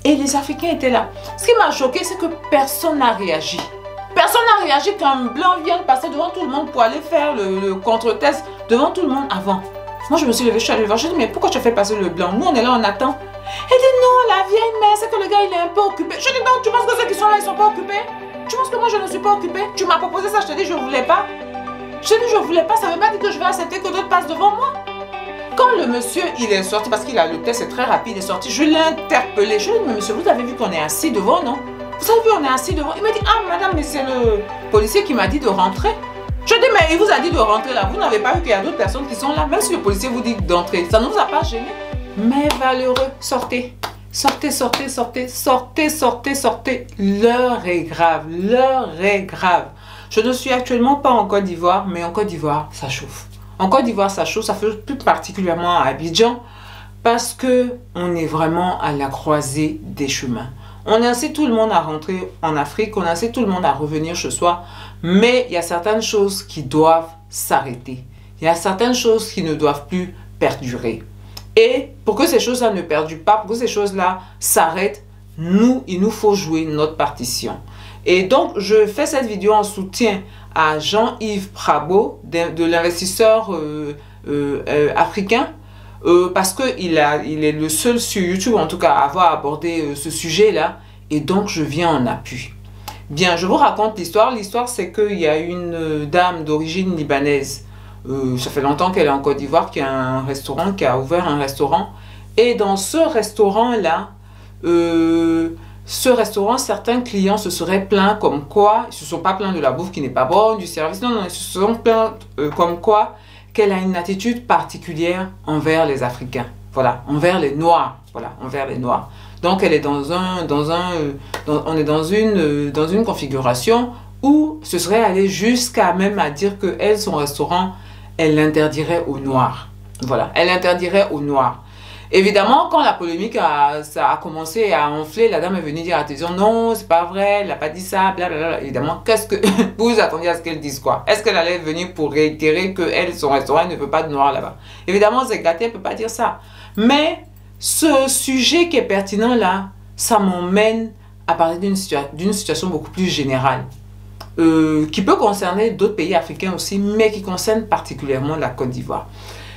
Et les Africains étaient là. Ce qui m'a choqué, c'est que personne n'a réagi. Personne n'a réagi quand un blanc vient de passer devant tout le monde pour aller faire le contre-test devant tout le monde avant. Moi, je me suis levée, je suis allée voir. Je dis, mais pourquoi tu as fait passer le blanc? Nous, on est là, on attend. Elle dit, non, la vieille mère, c'est que le gars, il est un peu occupé. Je dis, non, tu penses que ceux qui sont là, ils sont pas occupés? Tu penses que moi, je ne suis pas occupée? Tu m'as proposé ça, je te dis, je ne voulais pas. Je te dis, je ne voulais pas, ça ne veut pas dire que je vais accepter que d'autres passent devant moi. Quand le monsieur, il est sorti, parce qu'il a le test, c'est très rapide, il est sorti, je l'ai interpellé. Je lui ai dit, mais monsieur, vous avez vu qu'on est assis devant, non? Vous avez vu, on est assis devant. Il m'a dit, ah, madame, mais c'est le policier qui m'a dit de rentrer. Je dis, mais il vous a dit de rentrer là. Vous n'avez pas vu qu'il y a d'autres personnes qui sont là. Même si le policier vous dit d'entrer, ça ne vous a pas gêné. Mais valeureux, sortez. Sortez, sortez, sortez, sortez, sortez, sortez. L'heure est grave, l'heure est grave. Je ne suis actuellement pas en Côte d'Ivoire, mais en Côte d'Ivoire, ça chauffe. En Côte d'Ivoire, ça chauffe, ça fait plus particulièrement à Abidjan, parce que on est vraiment à la croisée des chemins. On incite tout le monde à rentrer en Afrique, on incite tout le monde à revenir chez soi, mais il y a certaines choses qui doivent s'arrêter. Il y a certaines choses qui ne doivent plus perdurer. Et pour que ces choses-là ne perdurent pas, pour que ces choses-là s'arrêtent, il nous faut jouer notre partition. Et donc, je fais cette vidéo en soutien à Jean-Yves Prabo, de l'investisseur africain, parce qu'il est le seul sur YouTube, en tout cas, à avoir abordé ce sujet-là. Et donc, je viens en appui. Bien, je vous raconte l'histoire. L'histoire, c'est qu'il y a une dame d'origine libanaise. Ça fait longtemps qu'elle est en Côte d'Ivoire, qui a ouvert un restaurant. Et dans ce restaurant-là, certains clients se seraient plaints comme quoi, ils ne se sont pas plaints de la bouffe qui n'est pas bonne, du service, non, non, ils se sont plaints comme quoi qu'elle a une attitude particulière envers les Africains, voilà, envers les Noirs, voilà, envers les Noirs. Donc elle est on est dans une configuration où ce serait aller jusqu'à même à dire que elle, son restaurant, elle l'interdirait aux Noirs, voilà, elle l'interdirait aux Noirs. Évidemment, quand la polémique ça a commencé à enfler, la dame est venue dire à la télévision, non, c'est pas vrai, elle n'a pas dit ça, blablabla. Évidemment, qu'est-ce que vous vous attendiez à ce qu'elle dise quoi? Est-ce qu'elle allait venir pour réitérer que elle, son restaurant, elle ne veut pas de noir là-bas? Évidemment, c'est gâté, elle ne peut pas dire ça. Mais ce sujet qui est pertinent là, ça m'emmène à parler d'une situation beaucoup plus générale, qui peut concerner d'autres pays africains aussi, mais qui concerne particulièrement la Côte d'Ivoire.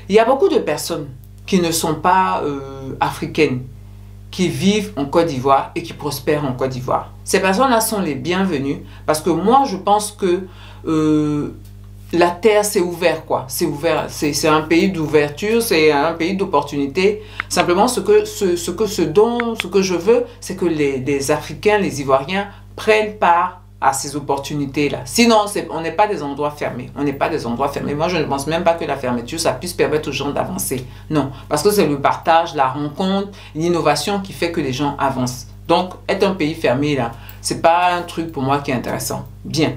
Il y a beaucoup de personnes qui ne sont pas africaines, qui vivent en Côte d'Ivoire et qui prospèrent en Côte d'Ivoire. Ces personnes-là sont les bienvenues parce que moi, je pense que la terre, c'est ouvert, quoi. C'est ouvert, c'est un pays d'ouverture, c'est un pays d'opportunité. Simplement, ce que je veux, c'est que les Africains, les Ivoiriens prennent part à ces opportunités-là. Sinon, on n'est pas des endroits fermés. On n'est pas des endroits fermés. Moi, je ne pense même pas que la fermeture, ça puisse permettre aux gens d'avancer. Non, parce que c'est le partage, la rencontre, l'innovation qui fait que les gens avancent. Donc, être un pays fermé, là, c'est pas un truc pour moi qui est intéressant. Bien.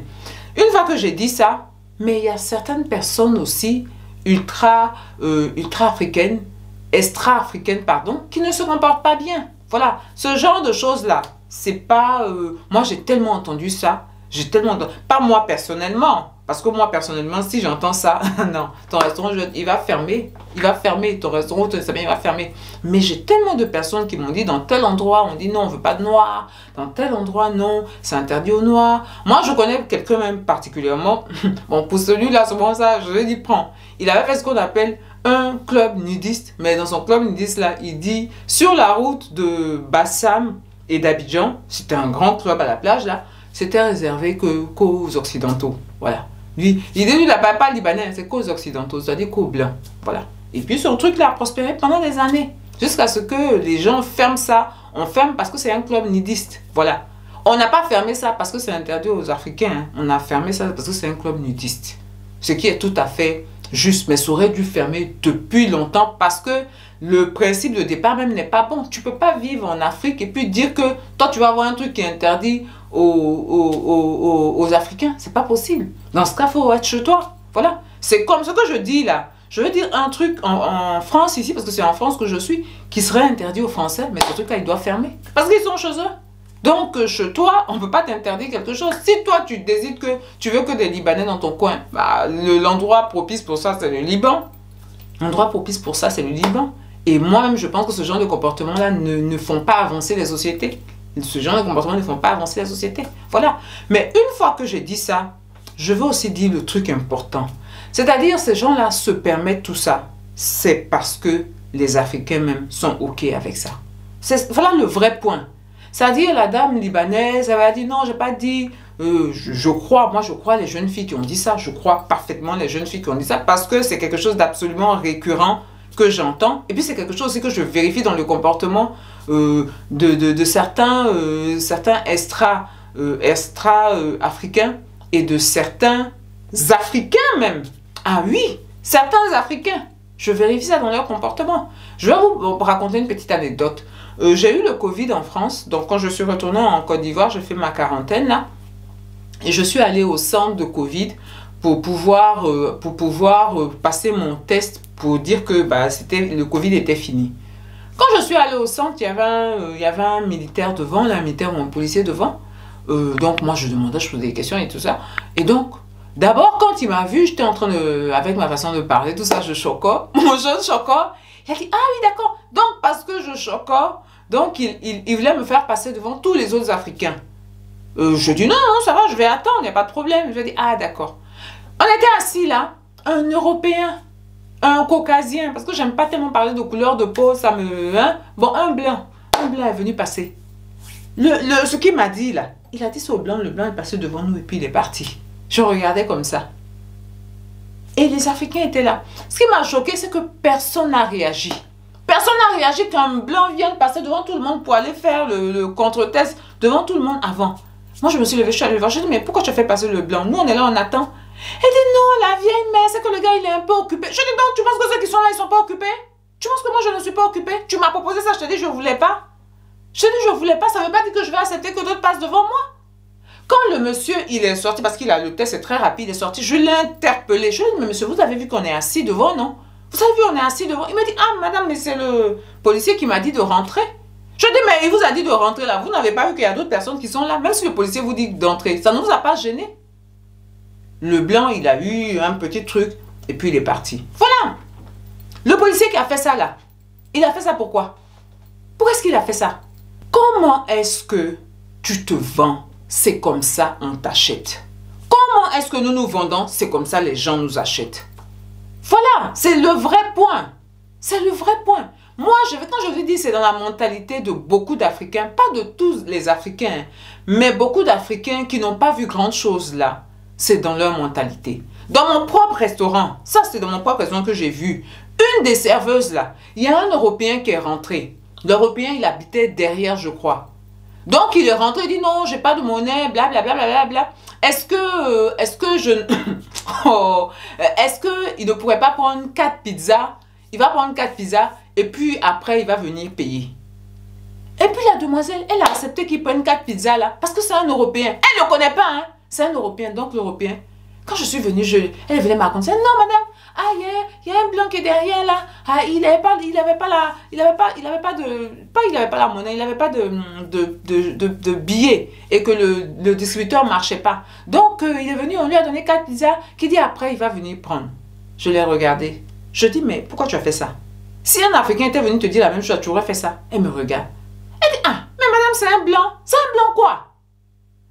Une fois que j'ai dit ça, mais il y a certaines personnes aussi, ultra-africaines, extra-africaines, pardon, qui ne se comportent pas bien. Voilà, ce genre de choses-là, c'est pas... moi, j'ai tellement entendu ça. J'ai tellement entendu... Pas moi personnellement. Parce que moi, personnellement, si j'entends ça, non, ton restaurant, il va fermer. Il va fermer. Ton restaurant, il va fermer. Mais j'ai tellement de personnes qui m'ont dit, dans tel endroit, on dit non, on ne veut pas de noirs. Dans tel endroit, non, c'est interdit aux noirs. Moi, je connais quelqu'un même particulièrement. Bon, pour celui-là, c'est bon ça, je lui ai dit, prends. Il avait fait ce qu'on appelle un club nudiste. Mais dans son club nudiste, là, il dit, sur la route de Bassam et d'Abidjan, c'était un grand club à la plage, là, c'était réservé qu'aux Occidentaux. Voilà. Lui, l'idée, lui, il n'a pas libanais, c'est qu'aux Occidentaux, c'est-à-dire qu'aux Blancs. Voilà. Et puis, ce truc-là a prospéré pendant des années. Jusqu'à ce que les gens ferment ça. On ferme parce que c'est un club nudiste. Voilà. On n'a pas fermé ça parce que c'est interdit aux Africains. Hein. On a fermé ça parce que c'est un club nudiste. Ce qui est tout à fait juste. Mais ça aurait dû fermer depuis longtemps parce que le principe de départ même n'est pas bon. Tu ne peux pas vivre en Afrique et puis dire que toi, tu vas avoir un truc qui est interdit aux Africains. C'est pas possible. Dans ce cas, il faut être chez toi. Voilà. C'est comme ce que je dis là. Je veux dire un truc en France ici, parce que c'est en France que je suis, qui serait interdit aux Français, mais ce truc-là, il doit fermer. Parce qu'ils sont chez eux. Donc, chez toi, on ne peut pas t'interdire quelque chose. Si toi, tu décides que tu veux que des Libanais dans ton coin, bah, l'endroit propice pour ça, c'est le Liban. L'endroit propice pour ça, c'est le Liban. Et moi-même, je pense que ce genre de comportement-là ne font pas avancer les sociétés. Ce genre de comportement ne font pas avancer la société. Voilà. Mais une fois que j'ai dit ça, je veux aussi dire le truc important. C'est-à-dire, ces gens-là se permettent tout ça. C'est parce que les Africains même sont OK avec ça. Voilà le vrai point. C'est-à-dire, la dame libanaise, elle a dit non, je n'ai pas dit... moi je crois les jeunes filles qui ont dit ça. Je crois parfaitement les jeunes filles qui ont dit ça parce que c'est quelque chose d'absolument récurrent que j'entends. Et puis c'est quelque chose aussi que je vérifie dans le comportement de certains extra-africains et de certains Africains même. Ah oui, certains Africains. Je vérifie ça dans leur comportement. Je vais vous raconter une petite anecdote. J'ai eu le Covid en France. Donc quand je suis retournée en Côte d'Ivoire, j'ai fait ma quarantaine là. Et je suis allée au centre de Covid pour pouvoir passer mon test pour dire que le Covid était fini. Quand je suis allée au centre, il y avait un militaire devant, un militaire ou un policier devant. Donc moi je demandais, je posais des questions et tout ça. Et donc, d'abord quand il m'a vu, j'étais en train de, avec ma façon de parler, tout ça, je choco, mon jeune choco. Il a dit, ah oui d'accord, donc parce que je choco, donc il voulait me faire passer devant tous les autres Africains. Je dis non, non, ça va, je vais attendre, il n'y a pas de problème. Je dis, ah d'accord. On était assis là, un Européen, un Caucasien, parce que j'aime pas tellement parler de couleur de peau, ça me... Hein? Bon, un blanc est venu passer. Ce qu'il m'a dit là, il a dit c'est au blanc, le blanc est passé devant nous et puis il est parti. Je regardais comme ça. Et les Africains étaient là. Ce qui m'a choqué, c'est que personne n'a réagi. Personne n'a réagi quand un blanc vient de passer devant tout le monde pour aller faire le contre-test devant tout le monde avant. Moi, je me suis levée, je suis allée le voir. Je dis, mais pourquoi tu as fait passer le blanc? Nous, on est là, on attend. Elle dit, non, la vieille mère, c'est que le gars, il est un peu occupé. Je dis, donc, tu penses que ceux qui sont là, ils sont pas occupés? Tu penses que moi, je ne suis pas occupée? Tu m'as proposé ça, je te dis, je ne voulais pas. Je te dis, je ne voulais pas, ça ne veut pas dire que je vais accepter que d'autres passent devant moi. Quand le monsieur, il est sorti, parce qu'il a le test, c'est très rapide, il est sorti, je l'ai interpellé. Je lui ai dit, mais monsieur, vous avez vu qu'on est assis devant, non? Vous avez vu, on est assis devant. Il me dit, ah, madame, mais c'est le policier qui m'a dit de rentrer. Je dis, mais il vous a dit de rentrer là. Vous n'avez pas vu qu'il y a d'autres personnes qui sont là. Même si le policier vous dit d'entrer, ça ne vous a pas gêné. Le blanc, il a eu un petit truc et puis il est parti. Voilà. Le policier qui a fait ça là, il a fait ça pourquoi? Pourquoi est-ce qu'il a fait ça? Comment est-ce que tu te vends? C'est comme ça on t'achète. Comment est-ce que nous nous vendons? C'est comme ça les gens nous achètent. Voilà, c'est le vrai point. C'est le vrai point. Moi, quand je vous dis, c'est dans la mentalité de beaucoup d'Africains, pas de tous les Africains, mais beaucoup d'Africains qui n'ont pas vu grand chose là. C'est dans leur mentalité. Dans mon propre restaurant, ça c'est dans mon propre restaurant que j'ai vu, une des serveuses là, il y a un Européen qui est rentré. L'Européen, il habitait derrière, je crois. Donc, il est rentré, il dit non, j'ai pas de monnaie, blablabla. Bla, bla, bla. Est-ce qu'il ne pourrait pas prendre 4 pizzas? Il va prendre 4 pizzas et puis après, il va venir payer. Et puis la demoiselle, elle a accepté qu'il prenne 4 pizzas là parce que c'est un Européen. Elle ne connaît pas, hein. C'est un Européen. Donc, l'Européen, quand je suis venue, elle venait me raconter, non, madame, ah, il y a un blanc qui est derrière là. Ah, il n'avait pas la monnaie, il n'avait pas de billets et que le distributeur ne marchait pas. Donc, il est venu, on lui a donné 4 pizzas qui dit après, il va venir prendre. Je l'ai regardé. Je dis, mais pourquoi tu as fait ça? Si un Africain était venu te dire la même chose, tu aurais fait ça. Elle me regarde. Elle dit, ah, mais madame, c'est un blanc. C'est un blanc quoi?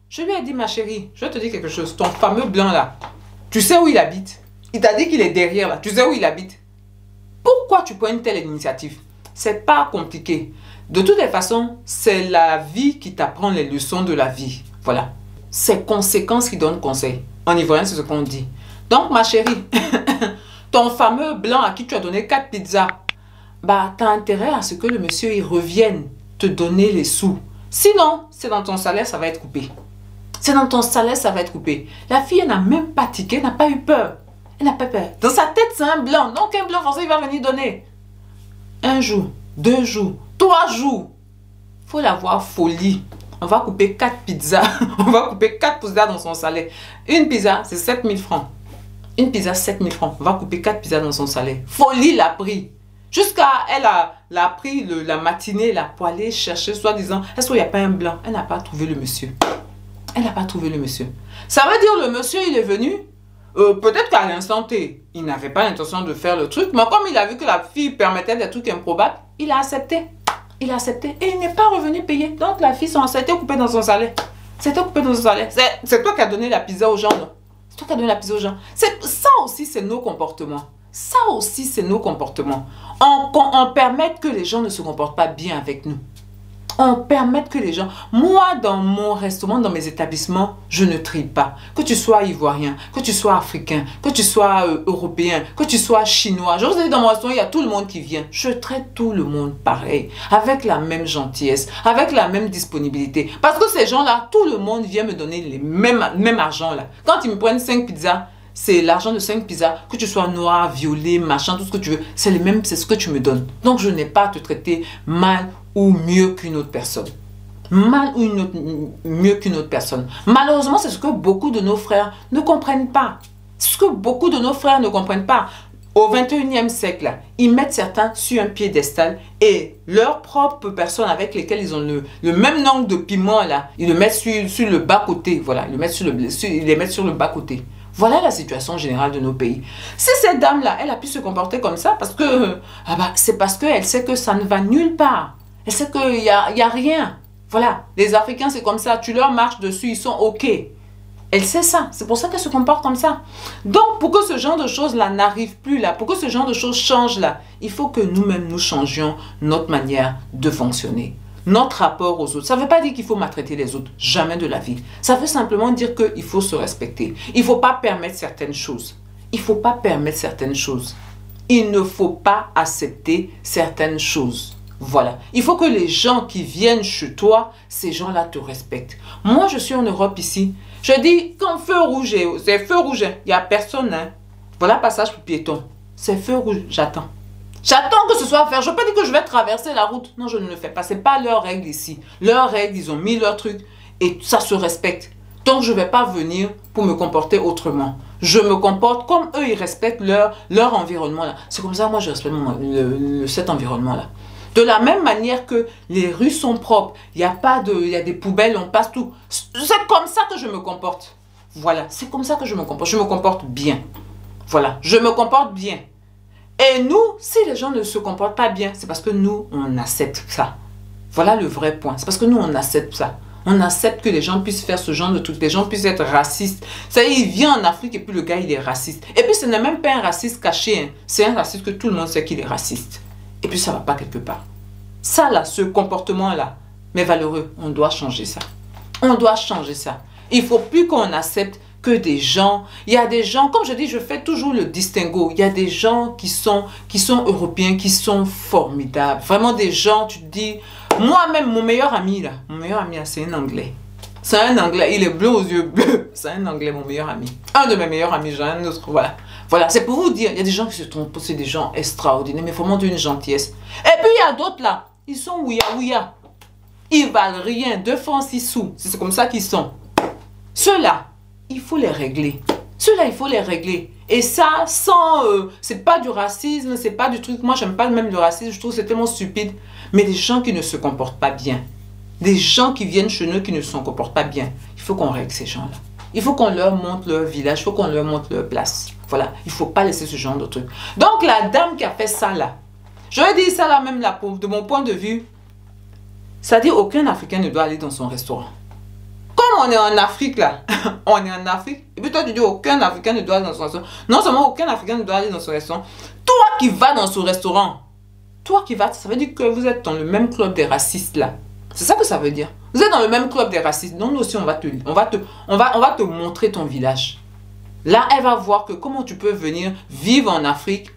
Je lui ai dit, ma chérie, je vais te dire quelque chose. Ton fameux blanc là, tu sais où il habite? Il t'a dit qu'il est derrière là. Tu sais où il habite? Pourquoi tu prends une telle initiative? C'est pas compliqué. De toutes les façons, c'est la vie qui t'apprend les leçons de la vie. Voilà. C'est conséquences qui donnent conseil. En ivoirien, c'est ce qu'on dit. Donc, ma chérie, ton fameux blanc à qui tu as donné 4 pizzas, bah, tu as intérêt à ce que le monsieur il revienne te donner les sous. Sinon, c'est dans ton salaire, ça va être coupé. C'est dans ton salaire, ça va être coupé. La fille, elle n'a même pas tiqué, elle n'a pas eu peur. Elle n'a pas peur. Dans sa tête, c'est un blanc. Donc, un blanc français, il va venir donner. 1 jour, 2 jours, 3 jours. Il faut l'avoir folie. On va couper 4 pizzas. On va couper 4 pizzas dans son salaire. Une pizza, c'est 7000 francs. Une pizza, 7000 francs. On va couper 4 pizzas dans son salaire. Folie l'a pris. Jusqu'à elle a pris la matinée là pour aller chercher, soi-disant, est-ce qu'il n'y a pas un blanc? Elle n'a pas trouvé le monsieur. Elle n'a pas trouvé le monsieur. Ça veut dire le monsieur, il est venu. Peut-être qu'à l'instant T, il n'avait pas l'intention de faire le truc, mais comme il a vu que la fille permettait des trucs improbables, il a accepté. Il a accepté et il n'est pas revenu payer. Donc la fille, ça a été coupé dans son salaire. C'était coupé dans son salaire. C'est toi qui as donné la pizza aux gens, non? C'est toi qui as donné la pizza aux gens. Ça aussi, c'est nos comportements. Ça aussi, c'est nos comportements. On permet que les gens ne se comportent pas bien avec nous. On permet que les gens... Moi, dans mon restaurant, dans mes établissements, je ne trie pas. Que tu sois ivoirien, que tu sois africain, que tu sois européen, que tu sois chinois. Je vous ai dit, dans mon restaurant, il y a tout le monde qui vient. Je traite tout le monde pareil, avec la même gentillesse, avec la même disponibilité. Parce que ces gens-là, tout le monde vient me donner le même argent là. Quand ils me prennent 5 pizzas, c'est l'argent de 5 pizzas, que tu sois noir, violet, machin, tout ce que tu veux, c'est le même, c'est ce que tu me donnes. Donc je n'ai pas à te traiter mal ou mieux qu'une autre personne. Mal ou mieux qu'une autre personne. Malheureusement, c'est ce que beaucoup de nos frères ne comprennent pas. C'est ce que beaucoup de nos frères ne comprennent pas. Au 21e siècle, là, ils mettent certains sur un piédestal et leurs propres personnes avec lesquelles ils ont le même nombre de piment, là, ils le mettent sur le bas-côté. Voilà, ils les mettent sur le bas-côté. Voilà la situation générale de nos pays. Si cette dame-là, elle a pu se comporter comme ça, parce que c'est parce qu'elle sait que ça ne va nulle part. Elle sait qu'il n'y a rien. Voilà, les Africains, c'est comme ça. Tu leur marches dessus, ils sont OK. Elle sait ça. C'est pour ça qu'elle se comporte comme ça. Donc, pour que ce genre de choses-là n'arrive plus là, pour que ce genre de choses change là, il faut que nous-mêmes, nous changions notre manière de fonctionner. Notre rapport aux autres. Ça ne veut pas dire qu'il faut maltraiter les autres. Jamais de la vie. Ça veut simplement dire qu'il faut se respecter. Il ne faut pas permettre certaines choses. Il ne faut pas permettre certaines choses. Il ne faut pas accepter certaines choses. Voilà. Il faut que les gens qui viennent chez toi, ces gens-là te respectent. Moi, je suis en Europe ici. Je dis, quand feu rouge, c'est feu rouge. Il n'y a personne. Hein. Voilà, passage pour piéton. C'est feu rouge. J'attends. J'attends que ce soit à faire. Je ne peux pas dire que je vais traverser la route. Non, je ne le fais pas. Ce n'est pas leur règle ici. Leurs règles, ils ont mis leur truc et ça se respecte. Donc, je ne vais pas venir pour me comporter autrement. Je me comporte comme eux, ils respectent leur environnement. C'est comme ça, moi, je respecte cet environnement-là. De la même manière que les rues sont propres, il y a des poubelles, on passe tout. C'est comme ça que je me comporte. Voilà, c'est comme ça que je me comporte. Je me comporte bien. Voilà, je me comporte bien. Et nous, si les gens ne se comportent pas bien, c'est parce que nous, on accepte ça. Voilà le vrai point. C'est parce que nous, on accepte ça. On accepte que les gens puissent faire ce genre de trucs. Les gens puissent être racistes. Ça y est, il vient en Afrique et puis le gars, il est raciste. Et puis, ce n'est même pas un raciste caché. Hein. C'est un raciste que tout le monde sait qu'il est raciste. Et puis, ça ne va pas quelque part. Ça, là, ce comportement-là, mais valeureux, on doit changer ça. On doit changer ça. Il ne faut plus qu'on accepte que des gens, il y a des gens, comme je dis, je fais toujours le distinguo, il y a des gens qui sont européens, qui sont formidables, vraiment des gens, tu te dis, moi-même, mon meilleur ami là, c'est un Anglais. C'est un Anglais, il est bleu aux yeux bleus, c'est un Anglais, mon meilleur ami. Un de mes meilleurs amis, j'ai un autre, voilà. Voilà, c'est pour vous dire, il y a des gens qui se trompent, c'est des gens extraordinaires, mais vraiment d'une gentillesse. Et puis il y a d'autres là, ils sont ouïa. Ils valent rien, 2 francs 6 sous, c'est comme ça qu'ils sont. Ceux-là, il faut les régler. Ceux-là, il faut les régler. Et ça, sans... c'est pas du racisme, c'est pas du truc... Moi, j'aime pas même le racisme, je trouve que c'est tellement stupide. Mais des gens qui ne se comportent pas bien. Des gens qui viennent chez nous qui ne se comportent pas bien. Il faut qu'on règle ces gens-là. Il faut qu'on leur montre leur village, il faut qu'on leur montre leur place. Voilà, il ne faut pas laisser ce genre de truc. Donc, la dame qui a fait ça là, je vais dire ça là même là, de mon point de vue, ça dit aucun Africain ne doit aller dans son restaurant. Comme on est en Afrique là, on est en Afrique, et puis toi tu dis aucun Africain ne doit aller dans son restaurant. Non seulement aucun Africain ne doit aller dans son restaurant, toi qui vas dans ce restaurant, toi qui vas, ça veut dire que vous êtes dans le même club des racistes là. C'est ça que ça veut dire. Vous êtes dans le même club des racistes. Donc nous aussi on va te montrer ton village. Là elle va voir que comment tu peux venir vivre en Afrique.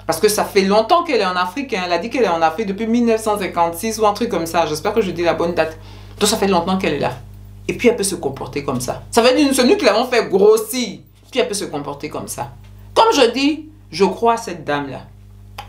Parce que ça fait longtemps qu'elle est en Afrique. Hein. Elle a dit qu'elle est en Afrique depuis 1956 ou un truc comme ça. J'espère que je dis la bonne date. Donc ça fait longtemps qu'elle est là. Et puis elle peut se comporter comme ça. Ça veut dire que c'est nous qui l'avons fait grossir. Puis elle peut se comporter comme ça. Comme je dis, je crois à cette dame-là.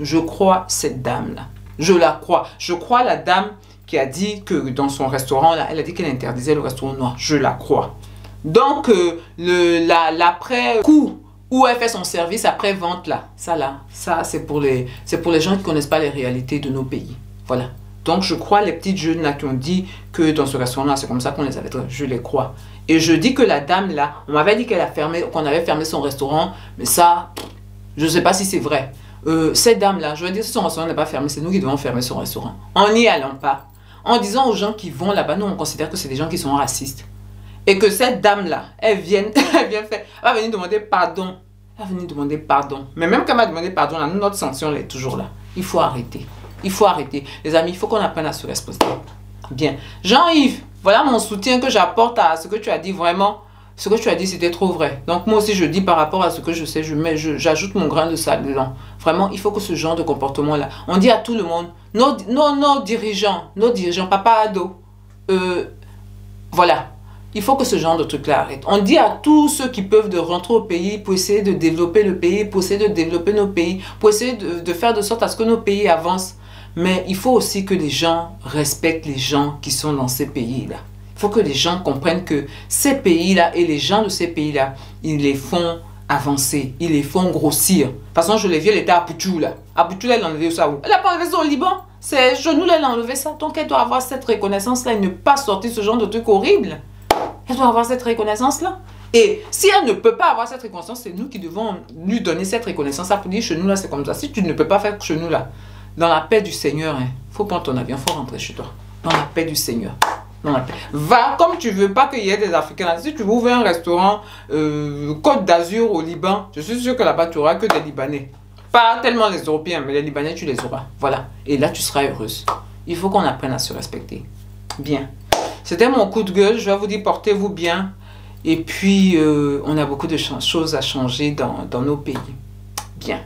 Je crois cette dame-là. Je la crois. Je crois la dame qui a dit que dans son restaurant, là, elle a dit qu'elle interdisait le restaurant noir. Je la crois. Donc, l'après-coup, où elle fait son service après-vente, là, ça c'est pour les gens qui ne connaissent pas les réalités de nos pays. Voilà. Donc, je crois les petites jeunes là qui ont dit que dans ce restaurant-là, c'est comme ça qu'on les avait traités. Je les crois. Et je dis que la dame là, on m'avait dit qu'elle a fermé, qu'on avait fermé son restaurant. Mais ça, je ne sais pas si c'est vrai. Cette dame là, je veux dire, si son restaurant n'est pas fermé, c'est nous qui devons fermer son restaurant. En n'y allant pas. En disant aux gens qui vont là-bas, nous on considère que c'est des gens qui sont racistes. Et que cette dame là, elle vient venir demander pardon. Elle va venir demander pardon. Mais même quand elle m'a demandé pardon, là, notre sanction elle est toujours là. Il faut arrêter. Il faut arrêter. Les amis, il faut qu'on apprenne à se respecter. Bien. Jean-Yves, voilà mon soutien que j'apporte à ce que tu as dit. Vraiment, ce que tu as dit, c'était trop vrai. Donc moi aussi, je dis par rapport à ce que je sais, j'ajoute mon grain de sable dedans. Vraiment, il faut que ce genre de comportement-là, on dit à tout le monde, nos dirigeants, papa ado, voilà. Il faut que ce genre de truc-là arrête. On dit à tous ceux qui peuvent de rentrer au pays pour essayer de développer le pays, pour essayer de développer nos pays, pour essayer de faire de sorte à ce que nos pays avancent. Mais il faut aussi que les gens respectent les gens qui sont dans ces pays-là. Il faut que les gens comprennent que ces pays-là et les gens de ces pays-là, ils les font avancer, ils les font grossir. De toute façon, je l'ai vu, elle était à Pouchou là. À Pouchou, elle a enlevé ça où? Elle n'a pas enlevé ça au Liban. C'est genou, elle a enlevé ça. Donc elle doit avoir cette reconnaissance-là et ne pas sortir ce genre de truc horrible. Elle doit avoir cette reconnaissance-là. Et si elle ne peut pas avoir cette reconnaissance, c'est nous qui devons lui donner cette reconnaissance-là pour dire chez nous là, c'est comme ça. Si tu ne peux pas faire chez nous là, dans la paix du Seigneur, il faut prendre ton avion, il faut rentrer chez toi. Dans la paix du Seigneur. Dans la paix. Va comme tu veux, pas qu'il y ait des Africains là. Si tu veux ouvrir un restaurant Côte d'Azur au Liban, je suis sûr que là-bas tu n'auras que des Libanais. Pas tellement les Européens, mais les Libanais tu les auras. Voilà. Et là tu seras heureuse. Il faut qu'on apprenne à se respecter. Bien. C'était mon coup de gueule. Je vais vous dire, portez-vous bien. Et puis, on a beaucoup de choses à changer dans nos pays. Bien.